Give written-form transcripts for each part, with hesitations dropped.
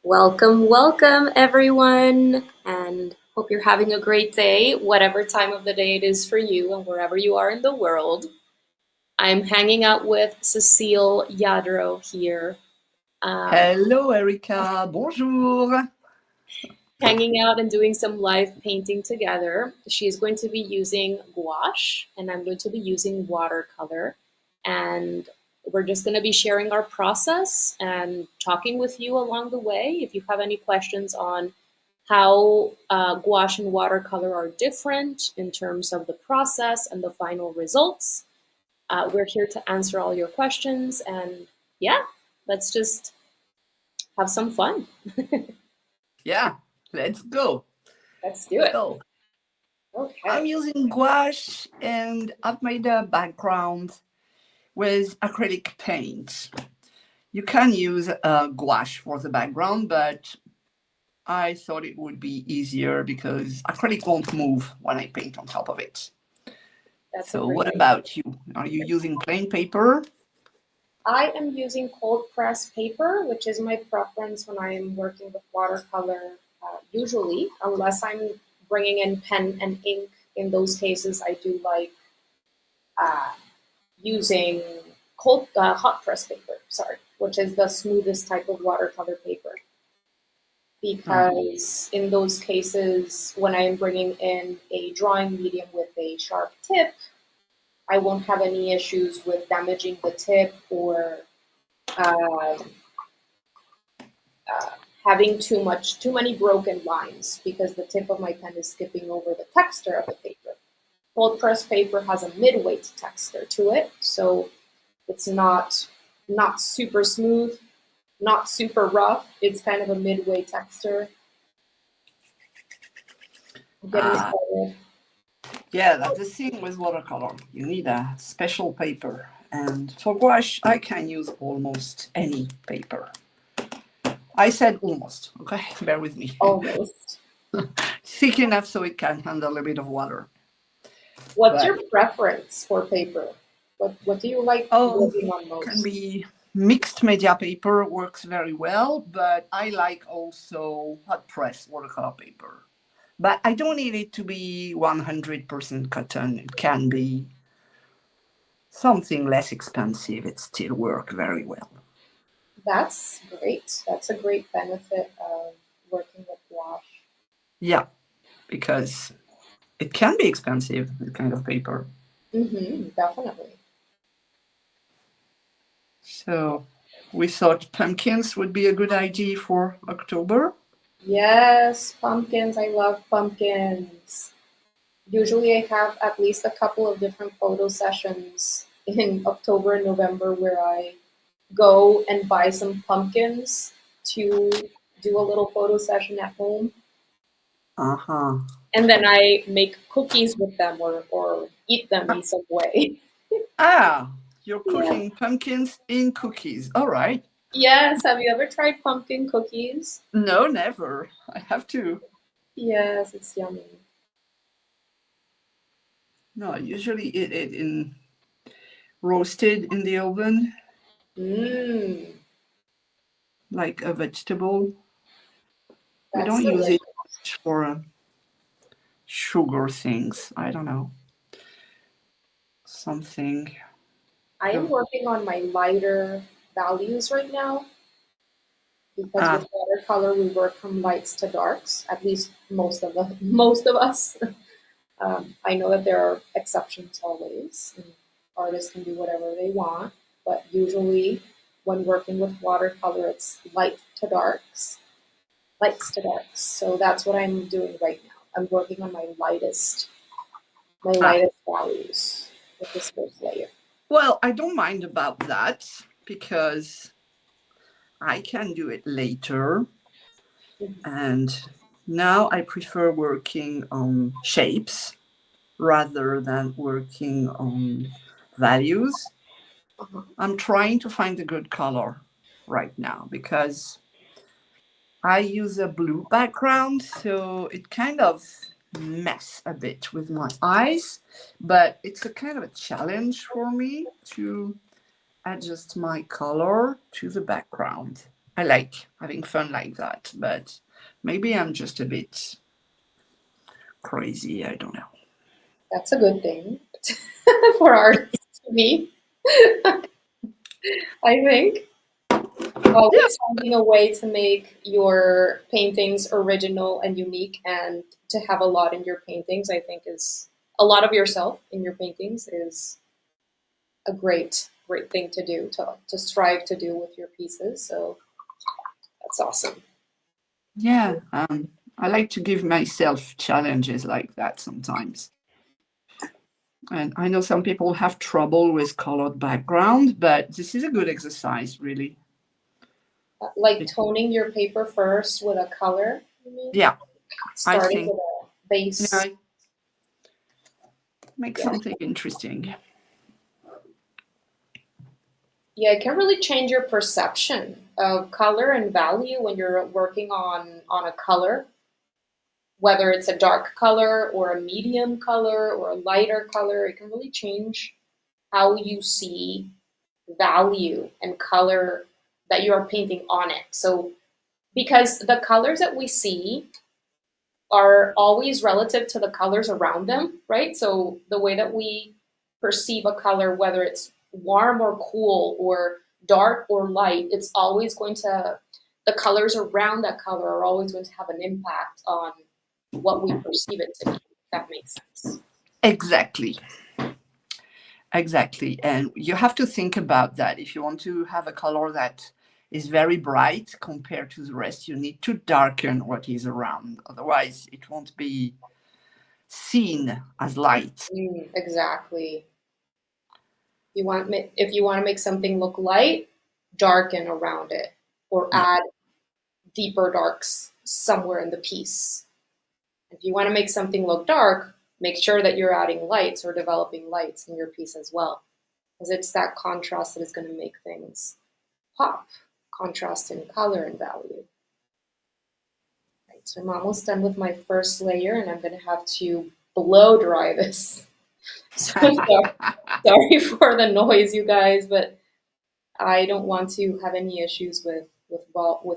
Welcome, welcome, everyone, and hope you're having a great day, whatever time of the day it is for you and wherever you are in the world. I'm hanging out with Cecile Yadro here, um, Hello, Erica. Bonjour. hanging out and doing some live painting together. She's going to be using gouache, and I'm going to be using watercolor. And we're just going to be sharing our process and talking with you along the way. If you have any questions on how gouache and watercolor are different in terms of the process and the final results. We're here to answer all your questions, and yeah, let's just have some fun. Yeah, let's go. Let's do it. So, I'm Okay. using gouache and I've made a background with acrylic paint. You can use gouache for the background, but I thought it would be easier because acrylic won't move when I paint on top of it. That's a So, great what idea. about you? Are you using plain paper? I am using cold press paper, which is my preference when I am working with watercolor, usually, unless I'm bringing in pen and ink. In those cases, I do like uh, using hot press paper, sorry, which is the smoothest type of watercolor paper. Uh, Because in those cases, when I am bringing in a drawing medium with a sharp tip, I won't have any issues with damaging the tip or uh, uh, having too many broken lines because the tip of my pen is skipping over the texture of the paper. Cold press paper has a mid-weight texture to it, so it's not super smooth, not super rough. It's kind of a midway texture. I'm getting uh, started. yeah, that's the thing with watercolor. You need a special paper. And for gouache, I can use almost any paper. I said almost, okay? Bear with me. Almost. Thick enough so it can handle a bit of water. What's But, your preference for paper? What do you like oh, working on can most? be mixed media paper, works very well, but I like also hot press watercolor paper. But I don't need it to be 100% cotton. It can be something less expensive. It still work very well. That's great. That's a great benefit of working with gouache. Yeah, because it can be expensive, this kind of paper. Definitely. So we thought pumpkins would be a good idea for October. Yes, pumpkins. I love pumpkins. Usually, I have at least a couple of different photo sessions in October and November where I go and buy some pumpkins to do a little photo session at home. Uh-huh. And then I make cookies with them or eat them in some way. Ah, you're Yeah. cooking pumpkins in cookies. All right. Yes. Have you ever tried pumpkin cookies? No, never. I have to. Yes, it's yummy. No, I usually eat it in roasted in the oven, Mmm, like a vegetable. We that's don't use it delicious. much for sugar things. I don't know. Something. I am working on my lighter values right now because Ah, with watercolor we work from lights to darks. At least most of us. I know that there are exceptions always, and artists can do whatever they want. But usually, when working with watercolor, it's lights to darks. So that's what I'm doing right now. I'm working on my ah. lightest values with this first layer. Well, I don't mind about that because I can do it later. And now I prefer working on shapes rather than working on values. Uh-huh. I'm trying to find a good color right now because I use a blue background, so it kind of mess a bit with my eyes, but it's a kind of a challenge for me to adjust my color to the background. I like having fun like that, but maybe I'm just a bit crazy. I don't know. That's a good thing for artists to be, I think. Yeah, Always finding a way to make your paintings original and unique, and to have a lot in your paintings, I think, is a lot of yourself in your paintings is a great thing to do, to strive to do with your pieces. So that's awesome. yeah. I like to give myself challenges like that sometimes. And I know some people have trouble with colored background, but this is a good exercise, really. Like It, toning your paper first with a color, you mean? yeah, I Starting think with a yeah, base. it makes Yeah. something interesting. Yeah, it can really change your perception of color and value when you're working on a color, whether it's a dark color or a medium color or a lighter color. It can really change how you see value and color that you are painting on it. So, because the colors that we see are always relative to the colors around them, right? So, the way that we perceive a color, whether it's warm or cool or dark or light, it's always going to, the colors around that color are always going to have an impact on what we perceive it to be, if that makes sense. Exactly. Exactly. And you have to think about that. If you want to have a color that is very bright compared to the rest, you need to darken what is around. Otherwise, it won't be seen as light. Exactly. If you want to make something look light, darken around it, or Yeah, add deeper darks somewhere in the piece. If you want to make something look dark, make sure that you're adding lights or developing lights in your piece as well, because it's that contrast that is going to make things pop. Contrast in color and value. Right, so I'm almost done with my first layer, and I'm going to have to blow dry this. So sorry for the noise, you guys, but I don't want to have any issues with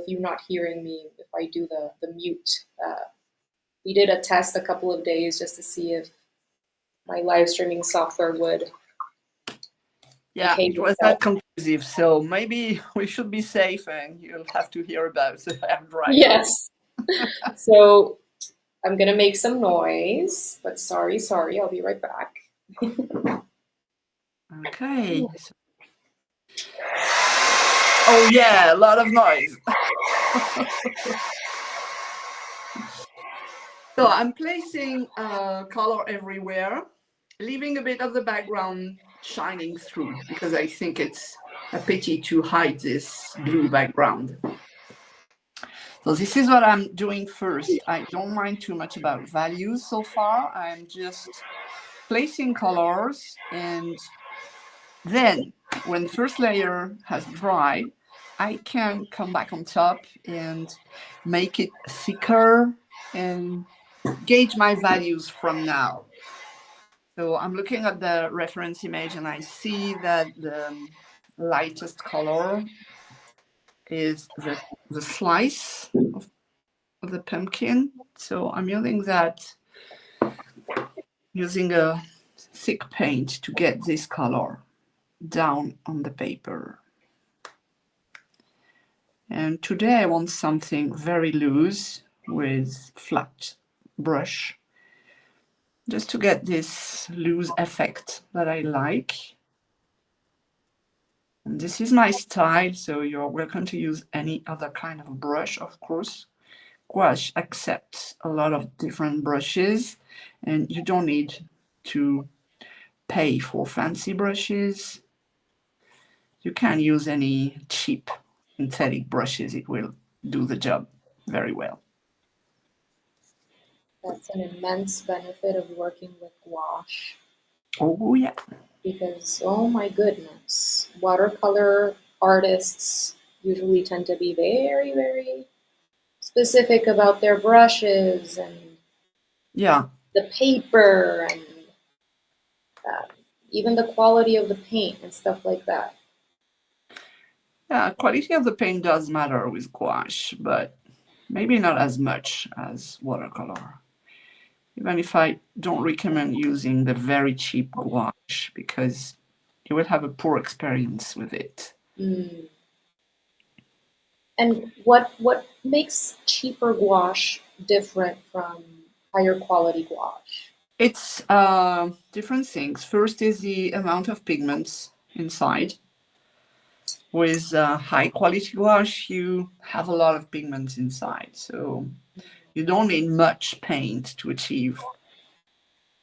you not hearing me if I do the mute. We did a test a couple of days just to see if my live streaming software would yeah, behave it was itself. not conclusive. So maybe we should be safe and you'll have to hear about the hair dryer. Yes. So I'm gonna make some noise, but sorry, I'll be right back. Okay. Oh, yeah, a lot of noise. So I'm placing color everywhere, leaving a bit of the background shining through because I think it's a pity to hide this blue background. So this is what I'm doing first. I don't mind too much about values so far. I'm just placing colors, and then when first layer has dried, I can come back on top and make it thicker and gauge my values from now. So I'm looking at the reference image and I see that the lightest color is the slice of the pumpkin. So I'm using that, using a thick paint to get this color down on the paper. And today I want something very loose with flat brush, just to get this loose effect that I like. And this is my style, so you're welcome to use any other kind of brush, of course. Gouache accepts a lot of different brushes, and you don't need to pay for fancy brushes. You can use any cheap synthetic brushes, it will do the job very well. That's an immense benefit of working with gouache Oh, yeah. because, oh my goodness, watercolor artists usually tend to be very specific about their brushes and Yeah. the paper and uh, even the quality of the paint and stuff like that. Yeah, quality of the paint does matter with gouache, but maybe not as much as watercolor. Even if I don't recommend using the very cheap gouache because you will have a poor experience with it. Mm. And what makes cheaper gouache different from higher quality gouache? It's different things. First is the amount of pigments inside. With high quality gouache, you have a lot of pigments inside, so you don't need much paint to achieve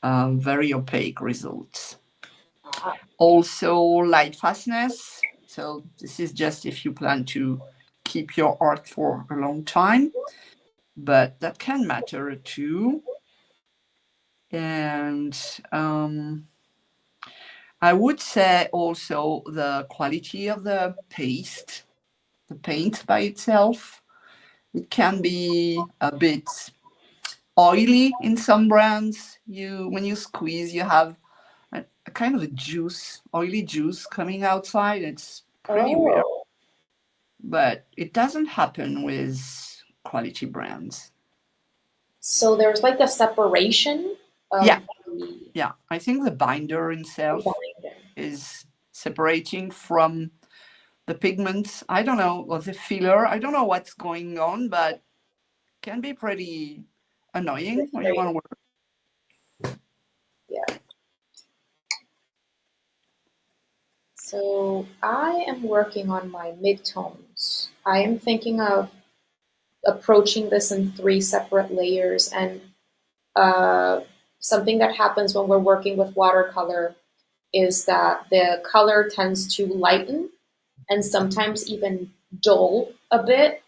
very opaque results. Ah, Also, light fastness. So this is just if you plan to keep your art for a long time, but that can matter too. And I would say also the quality of the paste, the paint by itself. It can be a bit oily in some brands. You when you squeeze, you have a kind of a juice, oily juice coming outside. It's pretty weird, oh, but it doesn't happen with quality brands. so there's like a separation Yeah, of the yeah. I think the binder itself binder. is separating from the pigments. I don't know, or the filler. I don't know what's going on, but can be pretty annoying when you want to work. Yeah. So I am working on my midtones. I am thinking of approaching this in three separate layers, and uh, something that happens when we're working with watercolor is that the color tends to lighten and sometimes even dull a bit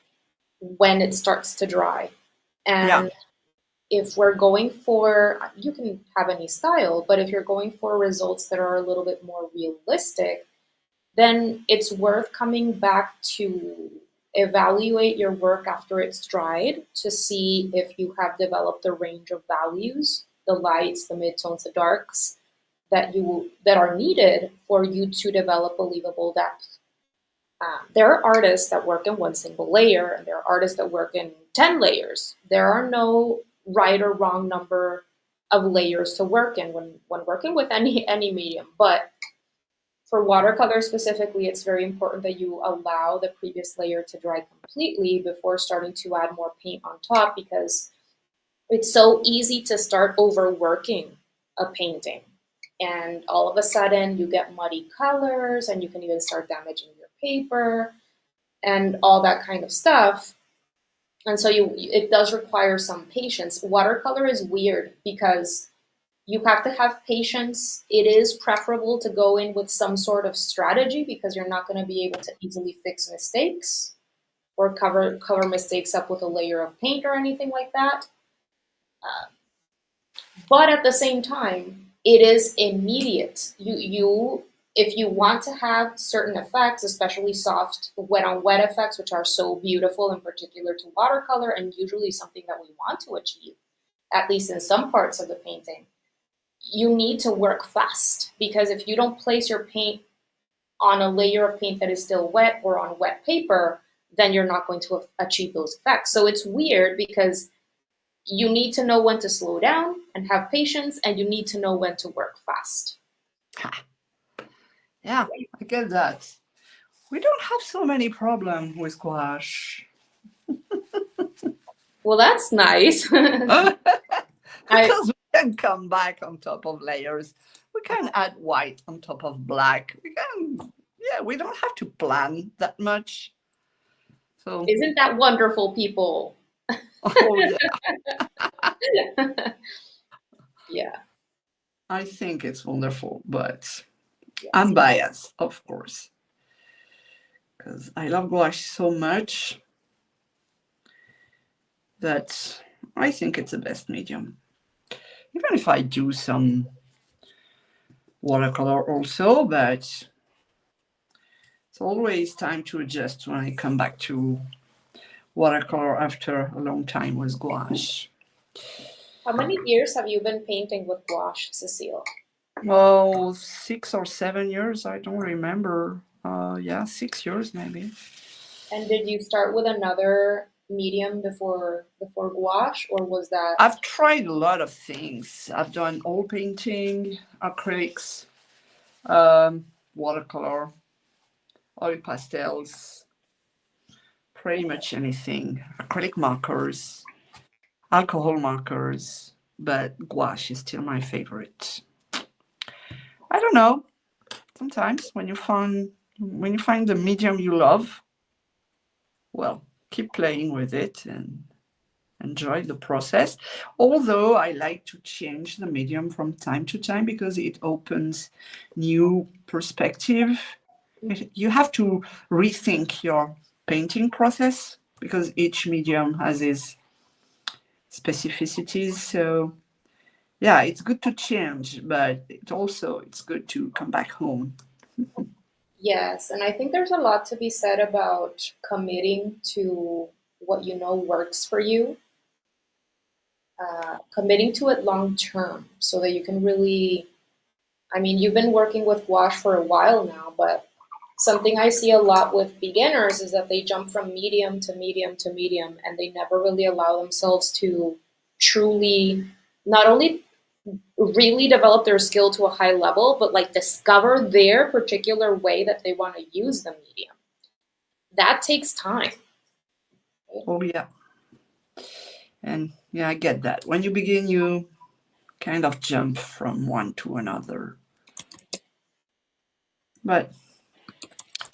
when it starts to dry. Yeah, And if we're going for, you can have any style, but if you're going for results that are a little bit more realistic, then it's worth coming back to evaluate your work after it's dried to see if you have developed a range of values, the lights, the midtones, the darks that are needed for you to develop believable depth. There are artists that work in one single layer, and there are artists that work in 10 layers. There are no right or wrong number of layers to work in when working with any medium. But for watercolor specifically, it's very important that you allow the previous layer to dry completely before starting to add more paint on top because it's so easy to start overworking a painting. And all of a sudden, you get muddy colors, and you can even start damaging your paper and all that kind of stuff. And so it does require some patience. Watercolor is weird because you have to have patience. It is preferable to go in with some sort of strategy because you're not going to be able to easily fix mistakes or cover mistakes up with a layer of paint or anything like that. Uh, but at the same time, it is immediate. You if you want to have certain effects, especially soft wet on wet effects, which are so beautiful in particular to watercolor and usually something that we want to achieve, at least in some parts of the painting, you need to work fast because if you don't place your paint on a layer of paint that is still wet or on wet paper, then you're not going to achieve those effects. So it's weird because you need to know when to slow down and have patience, and you need to know when to work fast. yeah, I get that. We don't have so many problems with gouache. Well, that's nice. I Because we can come back on top of layers. We can add white on top of black. We can, yeah, we don't have to plan that much. So, isn't that wonderful, people? oh yeah, Yeah, I think it's wonderful, but I'm yes. biased, of course, because I love gouache so much that I think it's the best medium. Even if I do some watercolor also, but it's always time to adjust when I come back to watercolor after a long time with gouache. How many years have you been painting with gouache, Cecile? Well, 6 or 7 years, I don't remember. Yeah, 6 years maybe. And did you start with another medium before gouache, or was that? I've tried a lot of things. I've done oil painting, acrylics, watercolor, oil pastels, pretty much anything. Acrylic markers, alcohol markers, but gouache is still my favorite. I don't know. Sometimes when you find the medium you love, well, keep playing with it and enjoy the process. Although I like to change the medium from time to time because it opens new perspective. You have to rethink your painting process because each medium has its specificities. So yeah, it's good to change, but it's good to come back home. Yes, and I think there's a lot to be said about committing to what you know works for you, committing to it long term so that you can really, I mean, you've been working with gouache for a while now, but something I see a lot with beginners is that they jump from medium to medium to medium and they never really allow themselves to truly not only really develop their skill to a high level, but like discover their particular way that they want to use the medium. That takes time. Right? Oh yeah, and yeah, I get that. When you begin, you kind of jump from one to another. But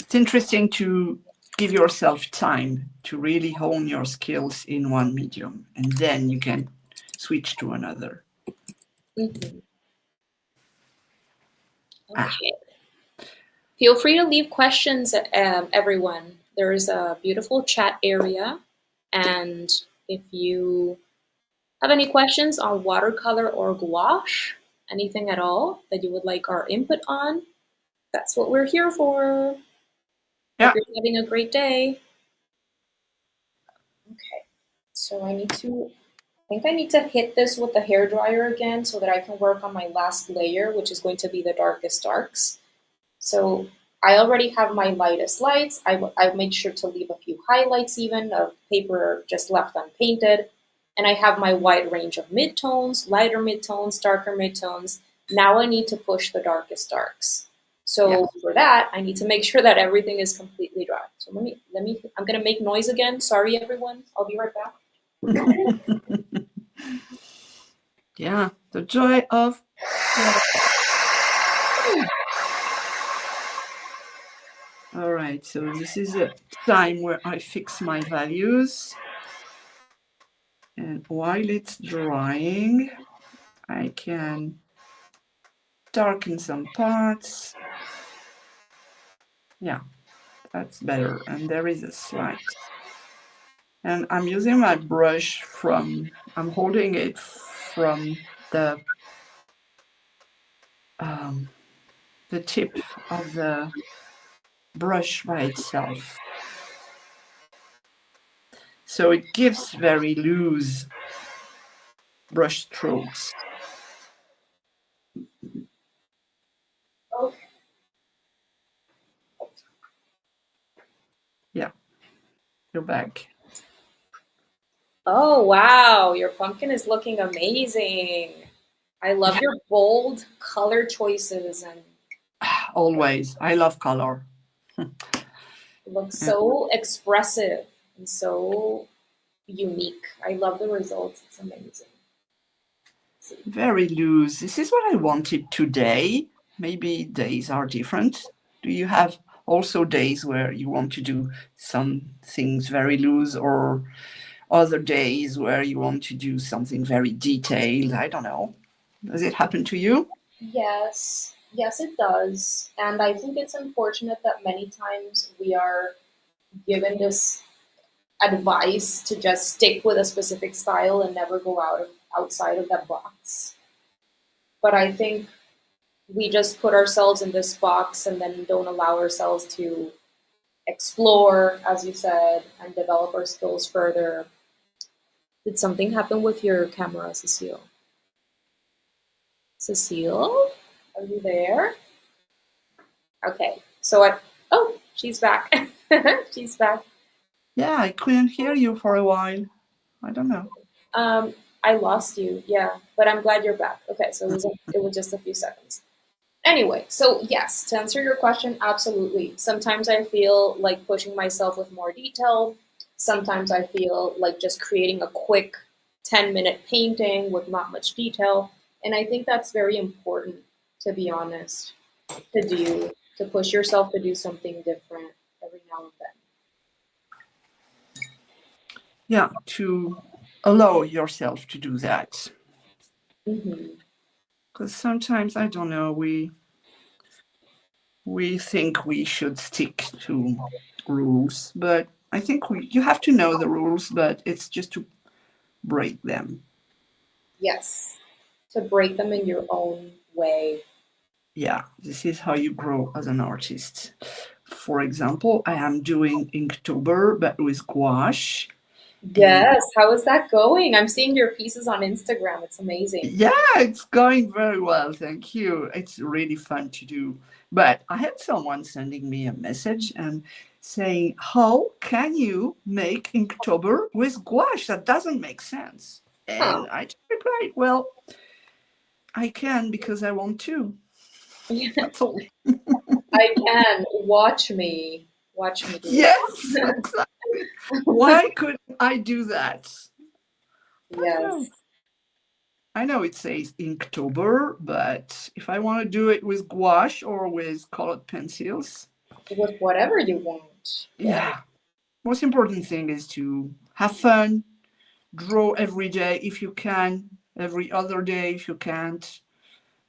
it's interesting to give yourself time to really hone your skills in one medium, and then you can switch to another. Mhm. Ah, Okay. Feel free to leave questions, everyone. There's a beautiful chat area, and if you have any questions on watercolor or gouache, anything at all that you would like our input on, that's what we're here for. Hope yeah. you're having a great day. Okay, so I think I need to hit this with the hair dryer again so that I can work on my last layer, which is going to be the darkest darks. So I already have my lightest lights. I made sure to leave a few highlights even of paper just left unpainted. And I have my wide range of midtones, lighter midtones, darker midtones. Now I need to push the darkest darks. Yeah. So for that, I need to make sure that everything is completely dry. So I'm gonna make noise again. Sorry everyone. I'll be right back. Yeah, the joy of. All right, so this is a time where I fix my values. And while it's drying, I can darken some parts. Yeah, that's better. And there is a slight. And I'm using my brush I'm holding it from um, the tip of the brush by itself. So it gives very loose brush strokes. Okay. Yeah, you're back. Oh wow, your pumpkin is looking amazing. I love Yeah, your bold color choices and always. I love color. it looks And so expressive and so unique. I love the results. It's amazing. very loose. This is what I wanted today. Maybe days are different. Do you have also days where you want to do some things very loose or other days where you want to do something very detailed? I don't know. Does it happen to you? Yes, yes, it does. And I think it's unfortunate that many times we are given this advice to just stick with a specific style and never go outside of that box. But I think we just put ourselves in this box and then don't allow ourselves to explore, as you said, and develop our skills further. Did something happen with your camera, Cecile? Cecile, are you there? Okay. Oh, she's back. She's back. Yeah, I couldn't hear you for a while. I don't know. Um, I lost you. Yeah, but I'm glad you're back. Okay, so it was just a few seconds. Anyway, so yes, to answer your question, absolutely. Sometimes I feel like pushing myself with more detail. Sometimes I feel like just creating a quick 10-minute painting with not much detail. And I think that's very important, to be honest, to do, to push yourself to do something different every now and Yeah, to allow yourself to do that. then. Hmm. Because sometimes, I don't know, we think we should stick to rules, but I think you have to know the rules, but it's just to break them. Yes, to break them in your own way. Yeah, this is how you grow as an artist. For example, I am doing Inktober, but with gouache. And Yes, how is that going? I'm seeing your pieces on Instagram. It's amazing. yeah, it's going very well. Thank you. It's really fun to do. But I had someone sending me a message and saying, how can you make Inktober with gouache? That doesn't make sense. Huh. And I just replied, well, I can because I want to. That's all. I can. Watch me. Watch me do Yes, it. exactly. Why couldn't I do that? I don't know. Yes. I know it says Inktober, but if I want to do it with gouache or with colored pencils, With whatever you want. Yeah. yeah. Most important thing is to have fun, draw every day if you can, every other day if you can't,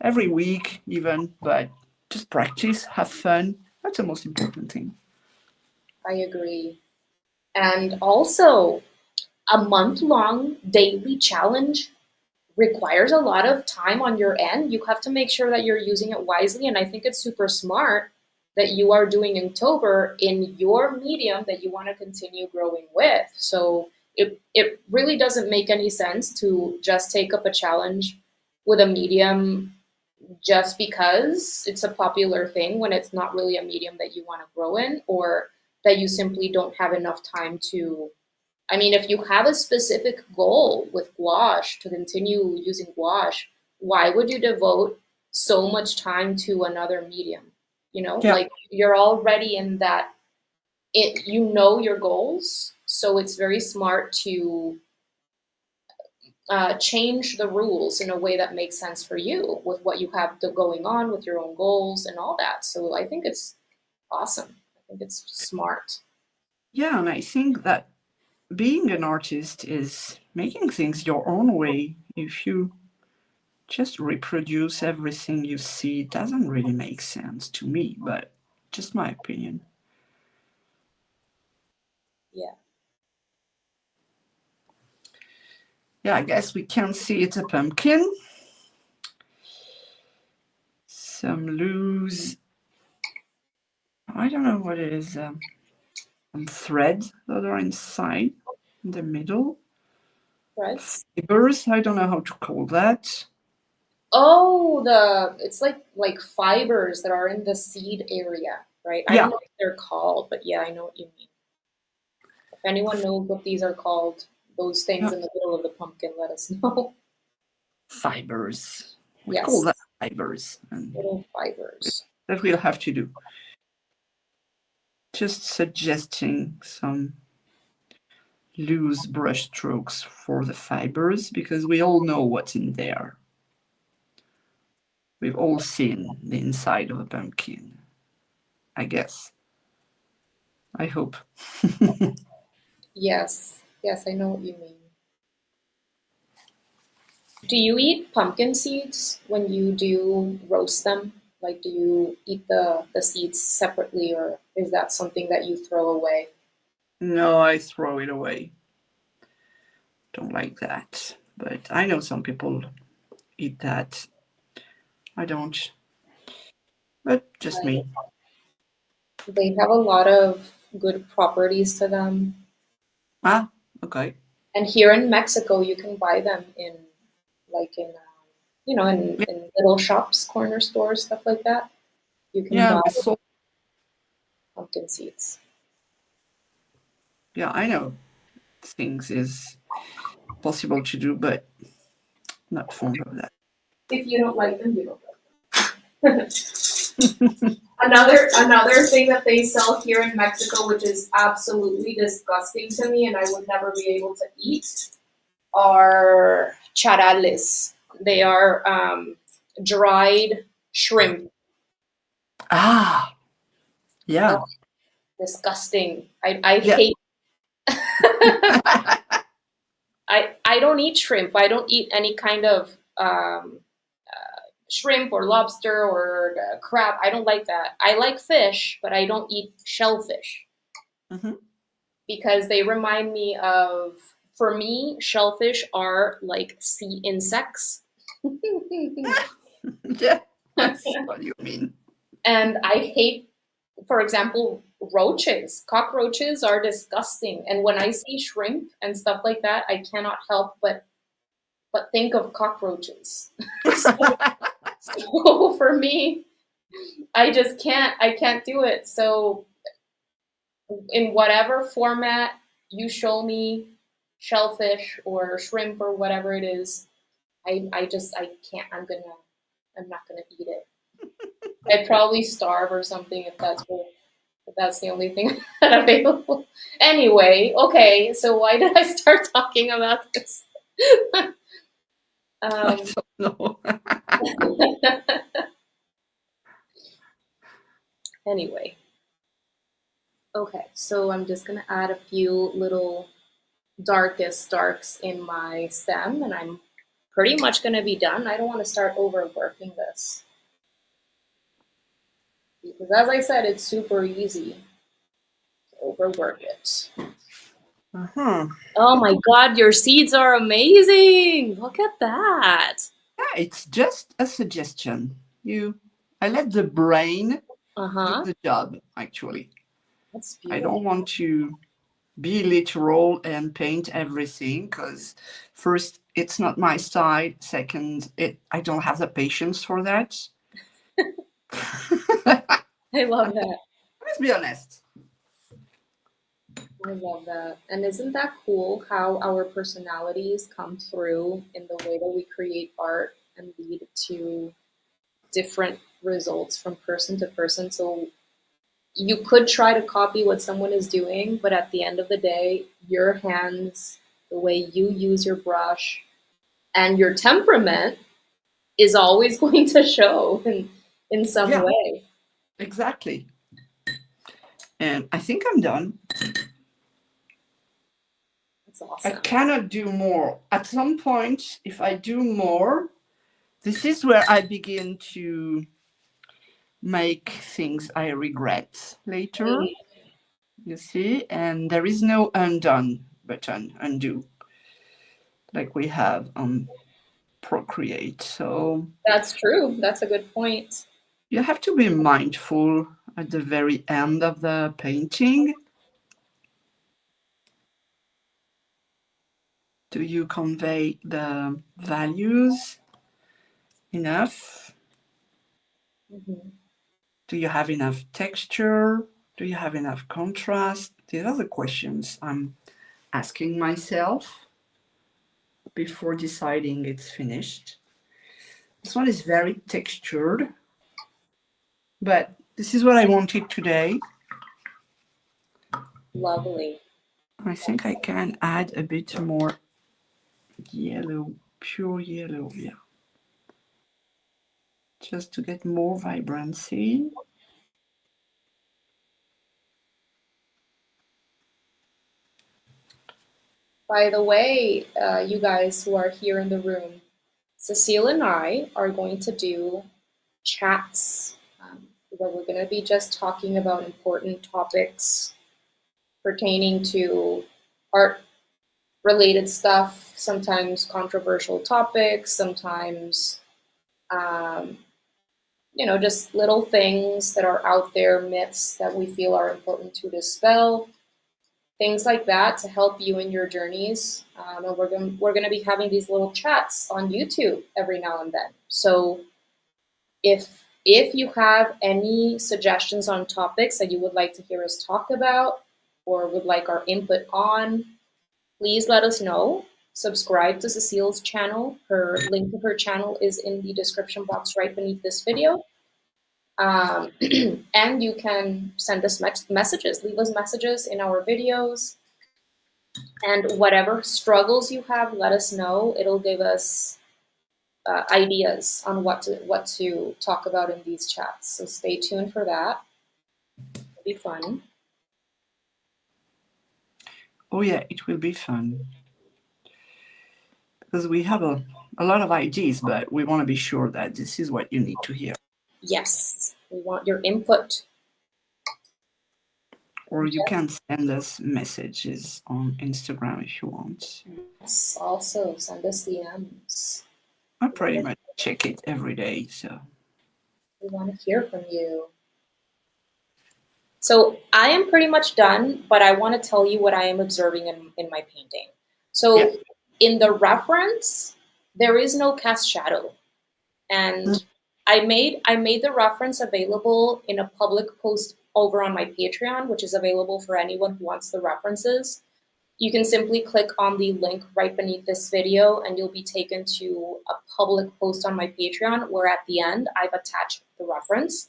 every week even, but just practice, have fun. That's the most important thing. I agree. And also, a month-long daily challenge requires a lot of time on your end. You have to make sure that you're using it wisely. And I think it's super smart that you are doing Inktober in your medium that you want to continue growing with. So it really doesn't make any sense to just take up a challenge with a medium just because it's a popular thing when it's not really a medium that you want to grow in, or that you simply don't have enough time to. I mean, if you have a specific goal with gouache to continue using gouache, why would you devote so much time to another medium? You know, Yeah. like you're already in that, you know your goals. So it's very smart to change the rules in a way that makes sense for you with what you have going on with your own goals and all that. So I think it's awesome. I think it's smart. Yeah, and I think that being an artist is making things your own way. If you just reproduce everything you see, it doesn't really make sense to me, but just my opinion. Yeah. Yeah, I guess we can see it's a pumpkin. Some loose, I don't know what it is, some threads that are inside, in the middle. Threads. Fibers, I don't know how to call that. Oh, it's like fibers that are in the seed area, right? I don't Yeah, know what they're called, but yeah, I know what you mean. If anyone knows what these are called, those things yeah, in the middle of the pumpkin, let us know. fibers. We call Yes, that fibers, and little fibers. that we'll have to do. Just suggesting some loose brush strokes for the fibers because we all know what's in there. We've all seen the inside of a pumpkin, I guess. I hope. Yes, yes, I know what you mean. Do you eat pumpkin seeds when you do roast them? Like, do you eat the seeds separately, or is that something that you throw away? No, I throw it away. Don't like that. But I know some people eat that. I don't. But just me. They have a lot of good properties to them. Ah, okay. And here in Mexico, you can buy them in like in Yeah, in little shops, corner stores, stuff like that. You can yeah, buy. with salt. pumpkin seeds. Yeah, I know things is possible to do, but not fond of that. If you don't like them, you don't like them. Another thing that they sell here in Mexico, which is absolutely disgusting to me, and I would never be able to eat, are charales. They are dried shrimp. Ah, Oh, yeah. disgusting. I Yeah. hate. I don't eat shrimp. I don't eat any kind of shrimp or lobster or crab. I don't like that. I like fish, but I don't eat shellfish Mm-hmm. because they remind me of, for me, shellfish are like sea insects. Yeah, that's what you mean. And I hate, for example, roaches. Cockroaches are disgusting. And when I see shrimp and stuff like that, I cannot help but think of cockroaches. So for me, I can't do it. So in whatever format you show me shellfish or shrimp or whatever it is, I can't. I'm not gonna eat it. I'd probably starve or something if that's the only thing that available. Anyway, okay, so why did I start talking about this? I um, don't know. anyway, okay, so I'm just gonna add a few little darkest darks in my stem, and I'm pretty much gonna be done. I don't want to start overworking this because, as I said, it's super easy to overwork it. Uh-huh. Oh my god, your seeds are amazing! Look at that. Yeah, it's just a suggestion. I let the brain Uh do huh. the job, actually. That's I beautiful. don't want to be literal and paint everything because first, it's not my style. Second, I don't have the patience for that. I love that. Let's be honest. I love that. And isn't that cool how our personalities come through in the way that we create art and lead to different results from person to person? So you could try to copy what someone is doing, but at the end of the day, your hands, the way you use your brush, and your temperament is always going to show in some Yeah, way. exactly. And I think I'm done. That's I awesome. cannot do more. At some point, if I do more, this is where I begin to make things I regret later, Mm, you see, and there is no undone button, undo, like we have on Procreate. So that's true. That's a good point. you have to be mindful at the very end of the painting. Do you convey the values enough? Mhm. Do you have enough texture? Do you have enough contrast? These are the questions I'm asking myself before deciding it's finished. This one is very textured, but this is what I wanted today. Lovely. I think I can add a bit more yellow, pure yellow, yeah, just to get more vibrancy. By the way, you guys who are here in the room, Cecile and I are going to do chats where we're going to be just talking about important topics pertaining to art related stuff, sometimes controversial topics, sometimes, um, just little things that are out there, myths that we feel are important to dispel, things like that to help you in your journeys. And we're gonna be having these little chats on YouTube every now and then. So if If you have any suggestions on topics that you would like to hear us talk about or would like our input on, please let us know. Subscribe to Cecile's channel. Her link to her channel is in the description box right beneath this video. And you can send us messages, leave us messages in our videos. And whatever struggles you have, let us know. It'll give us ideas on what to talk about in these chats. So stay tuned for that. It'll be fun. Oh yeah, it will be fun. Because we have a lot of ideas, but we want to be sure that this is what you need to hear. Yes, we want your input. Or you can send us messages on Instagram if you want. Yes, also send us DMs. I pretty much check it every day, so. We want to hear from you. So I am pretty much done, but I want to tell you what I am observing in my painting. So Yeah. in the reference, there is no cast shadow. And I made the reference available in a public post over on my Patreon, which is available for anyone who wants the references. You can simply click on the link right beneath this video and you'll be taken to a public post on my Patreon where at the end I've attached the reference.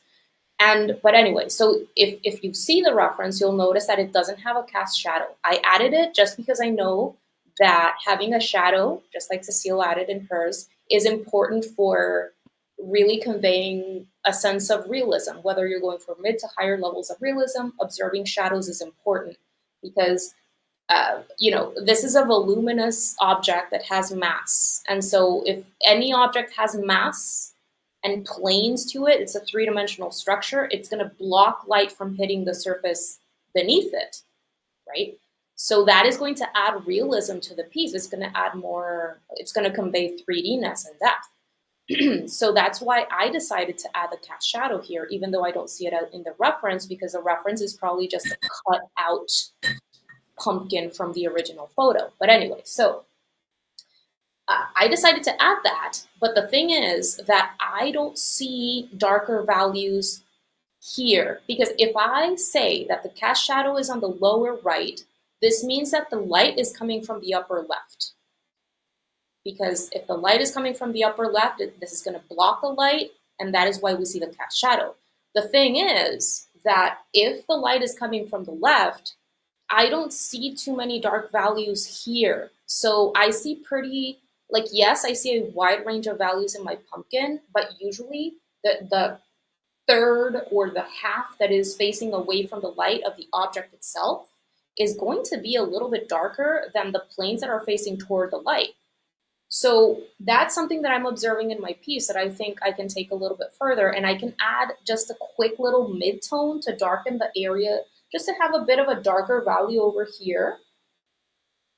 But anyway, so if you see the reference, you'll notice that it doesn't have a cast shadow. I added it just because I know that having a shadow, just like Cecile added in hers, is important for really conveying a sense of realism. Whether you're going for mid to higher levels of realism, observing shadows is important because this is a voluminous object that has mass. And so if any object has mass and planes to it, it's a three-dimensional structure, it's going to block light from hitting the surface beneath it, right? So that is going to add realism to the piece. It's going to add more, it's going to convey 3D-ness and depth. So that's why I decided to add the cast shadow here, even though I don't see it in the reference, because the reference is probably just a cut out pumpkin from the original photo. But anyway, so I decided to add that, but the thing is that I don't see darker values here, because if I say that the cast shadow is on the lower right, this means that the light is coming from the upper left. Because if the light is coming from the upper left, this is going to block the light, and that is why we see the cast shadow. The thing is that if the light is coming from the left, I don't see too many dark values here. So I see pretty, like, yes, I see a wide range of values in my pumpkin, but usually the third or the half that is facing away from the light of the object itself is going to be a little bit darker than the planes that are facing toward the light. So that's something that I'm observing in my piece that I think I can take a little bit further, and I can add just a quick little mid-tone to darken the area, just to have a bit of a darker value over here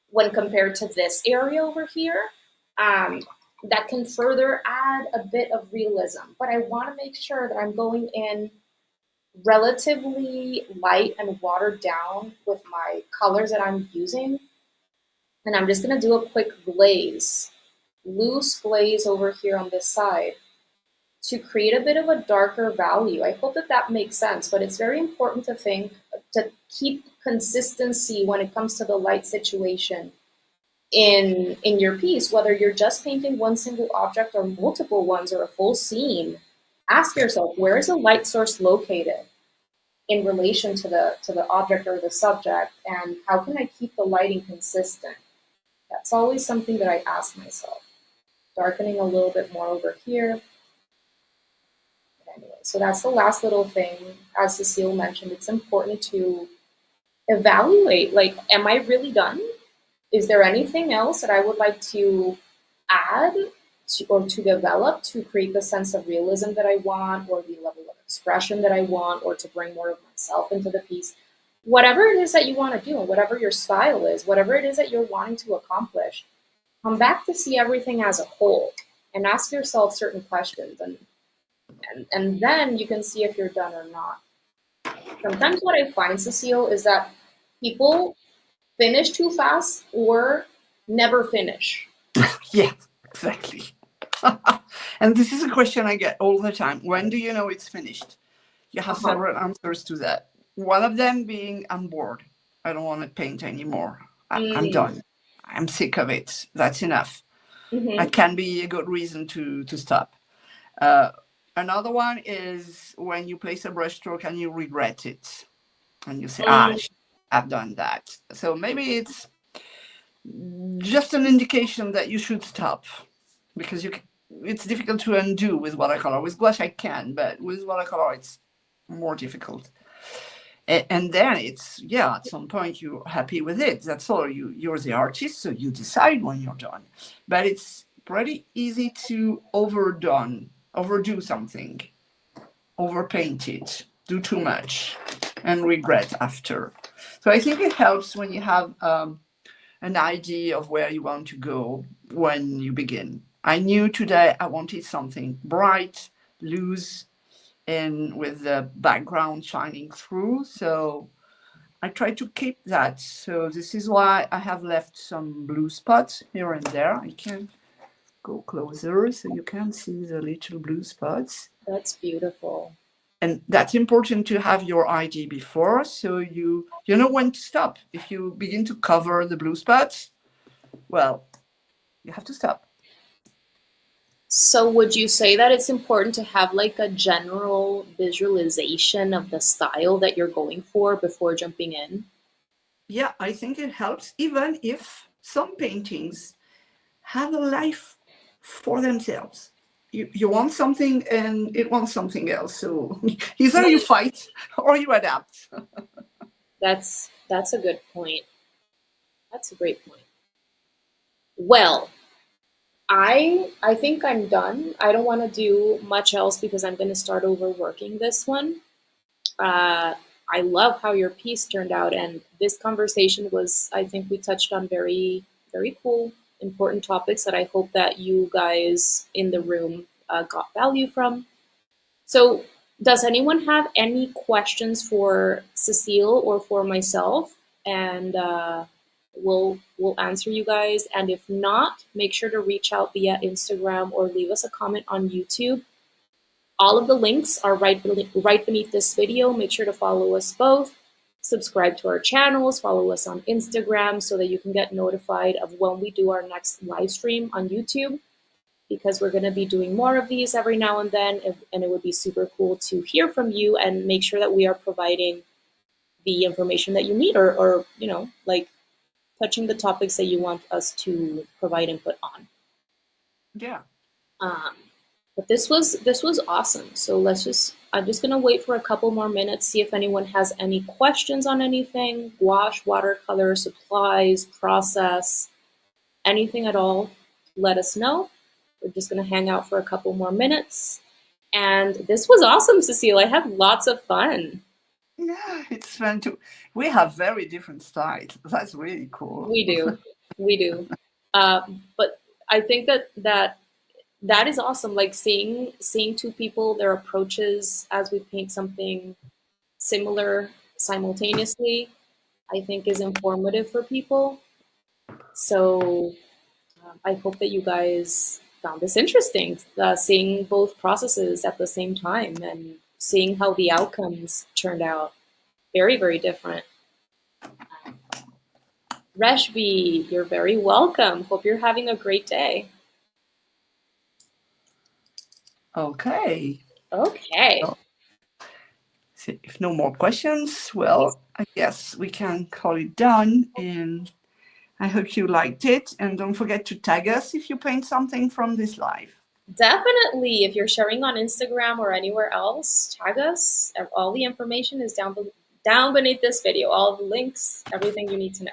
when compared to this area over here. That can further add a bit of realism. But I want to make sure that I'm going in relatively light and watered down with my colors that I'm using. And I'm just going to do a quick glaze, loose glaze over here on this side to create a bit of a darker value. I hope that that makes sense, but it's very important to keep consistency when it comes to the light situation in your piece, whether you're just painting one single object or multiple ones or a full scene. Ask yourself, where is the light source located in relation to the object or the subject, and how can I keep the lighting consistent? That's always something that I ask myself. Darkening a little bit more over here. Anyway, so that's the last little thing. As Cecile mentioned, it's important to evaluate, like, am I really done? Is there anything else that I would like to add or to develop to create the sense of realism that I want, or the level of expression that I want, or to bring more of myself into the piece? Whatever it is that you want to do, whatever your style is, whatever it is that you're wanting to accomplish, come back to see everything as a whole and ask yourself certain questions, and then you can see if you're done or not. Sometimes what I find, Cecile, is that people finish too fast or never finish. Yeah, exactly. And this is a question I get all the time. When do you know it's finished? You have Uh-huh. several answers to that. One of them being, I'm bored. I don't want to paint anymore. I'm Mm. done. I'm sick of it. That's enough. Hmm. That can be a good reason to stop. Uh, Another one is when you place a brushstroke and you regret it. And you say, Mm. I've done that. So maybe it's just an indication that you should stop, because it's difficult to undo with watercolor. With gouache I can, but with watercolor it's more difficult. And then it's, yeah, at some point you're happy with it. That's all. You're the artist, so you decide when you're done. But it's pretty easy to overdo something, overpaint it, do too much, and regret after. So I think it helps when you have an idea of where you want to go when you begin. I knew today I wanted something bright, loose, and with the background shining through. So I try to keep that. So this is why I have left some blue spots here and there. I can go closer so you can see the little blue spots. That's beautiful. And that's important to have your ID before, so you know when to stop. If you begin to cover the blue spots, well, you have to stop. So would you say that it's important to have like a general visualization of the style that you're going for before jumping in? Yeah, I think it helps, even if some paintings have a life for themselves. You want something and it wants something else. So either you fight or you adapt. That's a good point. That's a great point. Well, I think I'm done. I don't want to do much else because I'm going to start overworking this one. Uh, I love how your piece turned out, and this conversation was, I think we touched on very, very cool, important topics that I hope that you guys in the room got value from. So, does anyone have any questions for Cecile or for myself? And we'll answer you guys. And if not, make sure to reach out via Instagram or leave us a comment on YouTube. All of the links are right beneath this video. Make sure to follow us both. Subscribe to our channels, follow us on Instagram so that you can get notified of when we do our next live stream on YouTube, because we're going to be doing more of these every now and then, and it would be super cool to hear from you and make sure that we are providing the information that you need, or like touching the topics that you want us to provide input on. Yeah. Um, but this was awesome. So I'm just gonna wait for a couple more minutes, see if anyone has any questions on anything, gouache, watercolor, supplies, process, anything at all. Let us know. We're just gonna hang out for a couple more minutes. And this was awesome, Cecile. I had lots of fun. Yeah, it's fun too. We have very different styles. That's really cool. We do, we do. Uh, but I think that is awesome. Like seeing two people, their approaches as we paint something similar simultaneously, I think is informative for people. So I hope that you guys found this interesting, seeing both processes at the same time and seeing how the outcomes turned out. Very, very different. Reshbi, you're very welcome. Hope you're having a great day. Okay. Okay. So, if no more questions, well, I guess we can call it done. And I hope you liked it. And don't forget to tag us if you paint something from this live. Definitely, if you're sharing on Instagram or anywhere else, tag us. All the information is down beneath this video. All the links, everything you need to know.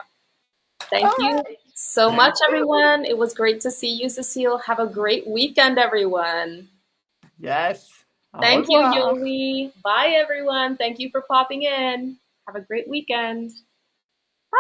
All Thank you right. so Thank much, you. everyone. It was great to see you, Cecile. Have a great weekend, everyone. Yes. Au Thank you, revoir. Yoli. Bye, everyone. Thank you for popping in. Have a great weekend. Bye.